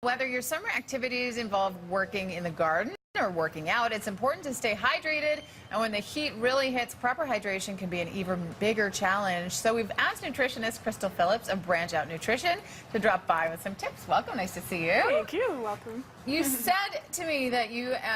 Whether your summer activities involve working in the garden or working out, it's important to stay hydrated. And when the heat really hits, proper hydration can be an even bigger challenge. So we've asked nutritionist Crystal Phillips of Branch Out Nutrition to drop by with some tips. Welcome. Nice to see you. Thank you. Welcome. You said to me that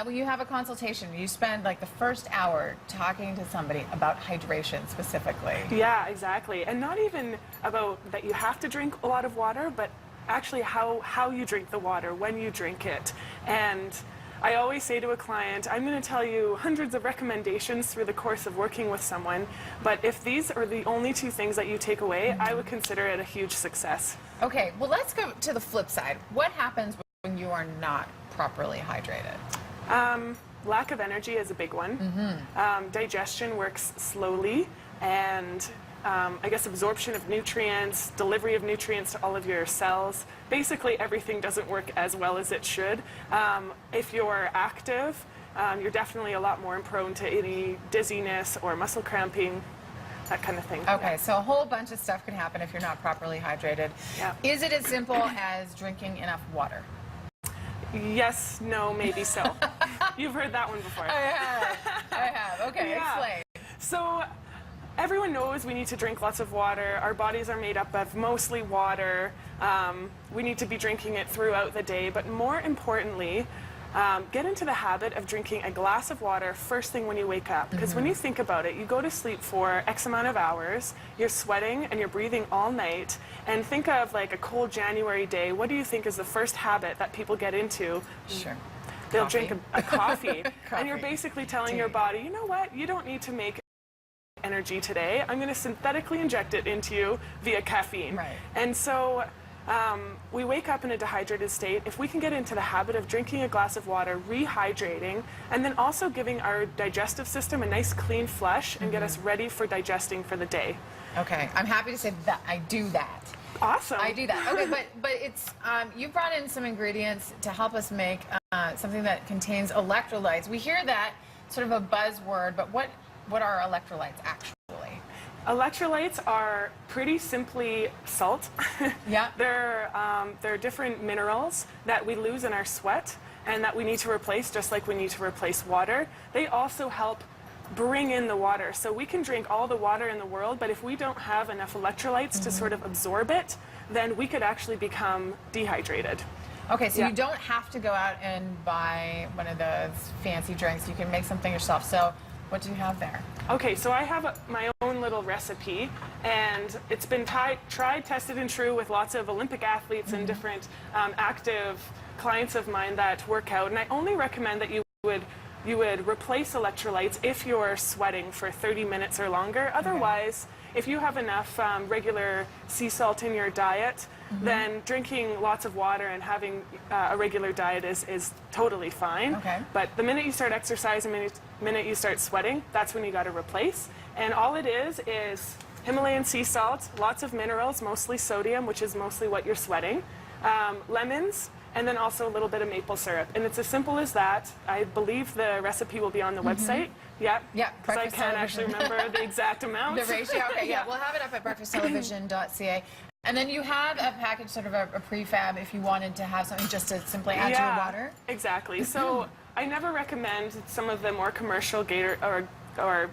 when you have a consultation, you spend like the first hour talking to somebody about hydration specifically. Yeah, exactly. And not even about that you have to drink a lot of water, but actually how you drink the water, when you drink it. And I always say to a client, I'm going to tell you hundreds of recommendations through the course of working with someone, but if these are the only two things that you take away, I would consider it a huge success. Okay, well, let's go to the flip side. What happens when you are not properly hydrated? Lack of energy is a big one. Digestion works slowly, and I guess absorption of nutrients, delivery of nutrients to all of your cells. Basically, everything doesn't work as well as it should. If you're active, you're definitely a lot more prone to any dizziness or muscle cramping, that kind of thing. Okay, so a whole bunch of stuff can happen if you're not properly hydrated. Yeah. Is it as simple as drinking enough water? Yes, no, maybe so. You've heard that one before. I have. Okay, explain. So, everyone knows we need to drink lots of water. Our bodies are made up of mostly water. We need to be drinking it throughout the day, but more importantly, get into the habit of drinking a glass of water first thing when you wake up. Because when you think about it, you go to sleep for X amount of hours, you're sweating and you're breathing all night, and think of like a cold January day. What do you think is the first habit that people get into? Sure. They'll drink a coffee. And you're basically telling your body, you know what, you don't need to make energy today. I'm going to synthetically inject it into you via caffeine. Right. And so we wake up in a dehydrated state. If we can get into the habit of drinking a glass of water, rehydrating, and then also giving our digestive system a nice clean flush and get us ready for digesting for the day. Okay, I'm happy to say that I do that. Awesome. I do that. Okay, but it's you brought in some ingredients to help us make something that contains electrolytes. We hear that sort of a buzzword, but what are electrolytes actually? Electrolytes are pretty simply salt. Yeah. They're different minerals that we lose in our sweat and that we need to replace, just like we need to replace water. They also help bring in the water. So we can drink all the water in the world, but if we don't have enough electrolytes to sort of absorb it, then we could actually become dehydrated. Okay, so you don't have to go out and buy one of those fancy drinks. You can make something yourself. So what do you have there? Okay, so I have my own little recipe, and it's been tried, tested, and true with lots of Olympic athletes and different active clients of mine that work out. And I only recommend that you would replace electrolytes if you're sweating for 30 minutes or longer. Otherwise, if you have enough regular sea salt in your diet, then drinking lots of water and having a regular diet is totally fine. Okay. But the minute you start exercising, the minute you start sweating, that's when you got to replace. And all it is Himalayan sea salt, lots of minerals, mostly sodium, which is mostly what you're sweating, lemons, and then also a little bit of maple syrup. And it's as simple as that. I believe the recipe will be on the website. Yeah, because I can't actually remember the exact amount. The ratio, okay, yeah. We'll have it up at breakfasttelevision.ca. And then you have a package, sort of a prefab, if you wanted to have something just to simply add to your water? Exactly. So I never recommend some of the more commercial or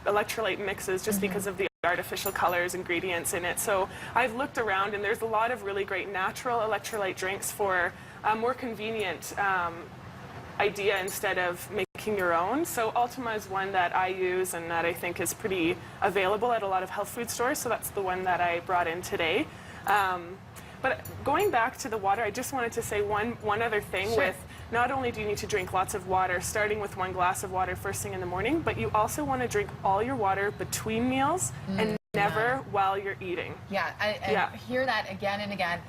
electrolyte mixes just because of the artificial colors, ingredients in it. So I've looked around, and there's a lot of really great natural electrolyte drinks for a more convenient idea instead of making your own. So Ultima is one that I use and that I think is pretty available at a lot of health food stores, so that's the one that I brought in today. But going back to the water, I just wanted to say one other thing. With not only do you need to drink lots of water, starting with 1 glass of water first thing in the morning, but you also want to drink all your water between meals and never while you're eating. Yeah, I hear that again and again.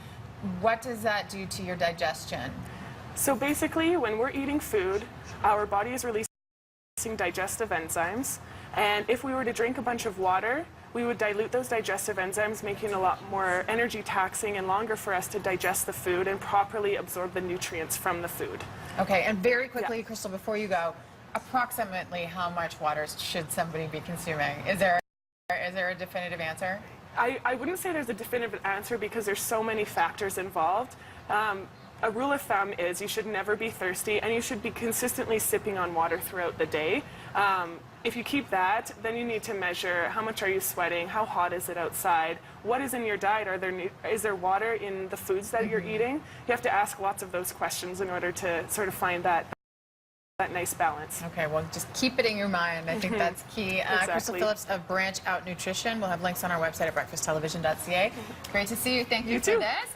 What does that do to your digestion? So basically, when we're eating food, our body is releasing digestive enzymes, and if we were to drink a bunch of water, we would dilute those digestive enzymes, making it a lot more energy taxing and longer for us to digest the food and properly absorb the nutrients from the food. Okay, and very quickly, Crystal, before you go, approximately how much water should somebody be consuming? Is there a definitive answer? I wouldn't say there's a definitive answer because there's so many factors involved. a rule of thumb is you should never be thirsty, and you should be consistently sipping on water throughout the day. If you keep that, then you need to measure how much are you sweating, how hot is it outside, what is in your diet, is there water in the foods that you're eating? You have to ask lots of those questions in order to sort of find that nice balance. Okay, well, just keep it in your mind. I think that's key. Exactly. Crystal Phillips of Branch Out Nutrition. We'll have links on our website at breakfasttelevision.ca. Great to see you. Thank you for too. this.